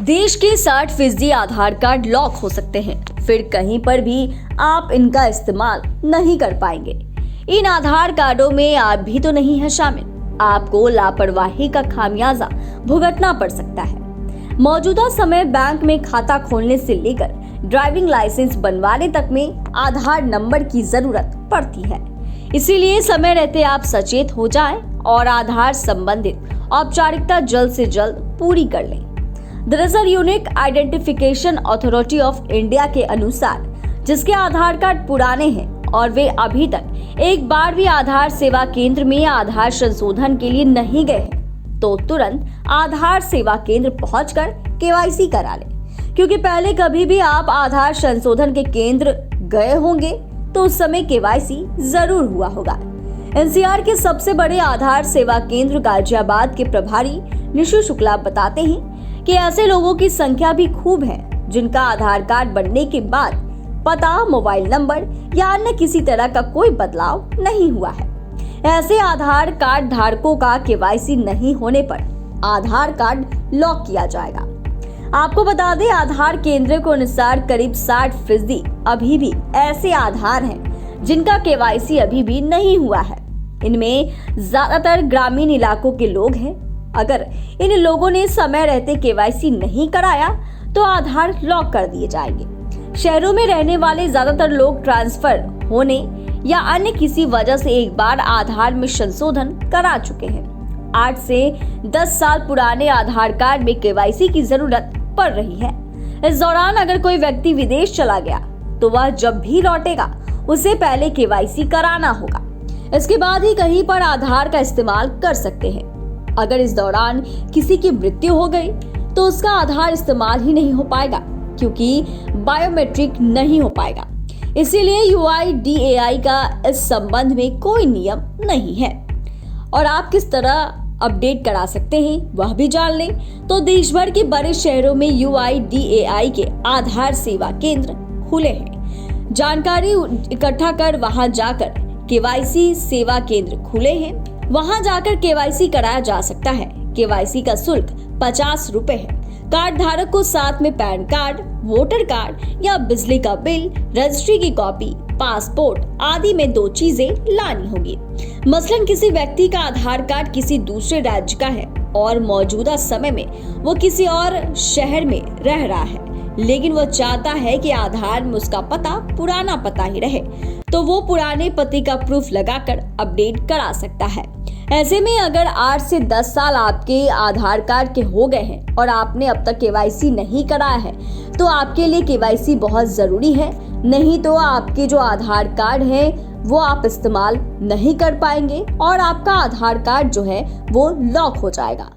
देश के 60% आधार card lock हो सकते हैं, फिर कहीं पर भी आप इनका इस्तेमाल नहीं कर पाएंगे। इन आधार कार्डों में आप भी तो नहीं है शामिल। आपको लापरवाही का खामियाजा भुगतना पड़ सकता है। मौजूदा समय बैंक में खाता खोलने से लेकर ड्राइविंग लाइसेंस बनवाने तक में आधार नंबर की जरूरत पड़ती है। इसीलिए समय रहते आप सचेत हो जाएं और आधार संबंधित औपचारिकता जल्द से जल्द पूरी कर लें। दरअसल unique identification authority of India के अनुसार जिसके आधार कार्ड पुराने हैं और वे अभी तक एक बार भी आधार सेवा केंद्र में आधार संशोधन के लिए नहीं गए हैं, तो तुरंत आधार सेवा केंद्र पहुंचकर केवाईसी करा लें। क्योंकि पहले कभी भी आप आधार संशोधन के केंद्र गए होंगे तो उस समय केवाईसी जरूर हुआ होगा। एनसीआर के सबसे बड़े आधार सेवा केंद्र गाजियाबाद के प्रभारी निशु शुक्ला बताते हैं कि ऐसे लोगों की संख्या भी खूब है जिनका आधार कार्ड बनने के बाद पता, मोबाइल नंबर या अन्य किसी तरह का कोई बदलाव नहीं हुआ है। ऐसे आधार कार्ड धारकों का केवाईसी नहीं होने पर आधार कार्ड लॉक किया जाएगा। आपको बता दें, आधार केंद्र के अनुसार करीब 60% अभी भी ऐसे आधार हैं जिनका केवाईसी अभी भी नहीं हुआ है। इनमें ज्यादातर ग्रामीण इलाकों के लोग हैं। अगर इन लोगों ने समय रहते केवाईसी नहीं कराया तो आधार लॉक कर दिए जाएंगे। शहरों में रहने वाले ज्यादातर लोग ट्रांसफर होने या अन्य किसी वजह से एक बार आधार में संशोधन करा चुके हैं। 8 से 10 साल पुराने आधार कार्ड में केवाईसी की जरूरत पड़ रही है। इस दौरान अगर कोई व्यक्ति विदेश चला गया तो वह जब भी लौटेगा उसे पहले केवाईसी कराना होगा। इसके बाद ही कहीं पर आधार का इस्तेमाल कर सकते हैं। अगर इस दौरान किसी की मृत्यु हो गई तो उसका आधार इस्तेमाल ही नहीं हो पाएगा, क्योंकि बायोमेट्रिक नहीं हो पाएगा। इसीलिए UIDAI का इस संबंध में कोई नियम नहीं है। और आप किस तरह अपडेट करा सकते हैं वह भी जान लें तो देश भर के बड़े शहरों में UIDAI के आधार सेवा केंद्र खुले हैं। जानकारी इकट्ठा कर वहां जाकर केवाईसी सेवा केंद्र खुले हैं, वहां जाकर केवाईसी कराया जा सकता है। केवाईसी का शुल्क 50 रुपए है। कार्ड धारक को साथ में पैन कार्ड, वोटर कार्ड या बिजली का बिल, रजिस्ट्री की कॉपी, पासपोर्ट आदि में 2 चीजें लानी होगी। मसलन किसी व्यक्ति का आधार कार्ड किसी दूसरे राज्य का है और मौजूदा समय में वो किसी और शहर में रह रहा है, लेकिन वो चाहता है कि आधार में उसका पता पुराना पता ही रहे, तो वो पुराने पते का प्रूफ लगाकर अपडेट करा सकता है। ऐसे में अगर 8 से 10 साल आपके आधार कार्ड के हो गए हैं और आपने अब तक केवाईसी नहीं कराया है तो आपके लिए केवाईसी बहुत जरूरी है। नहीं तो आपके जो आधार कार्ड है वो आप इस्तेमाल नहीं कर पाएंगे और आपका आधार कार्ड जो है वो लॉक हो जाएगा।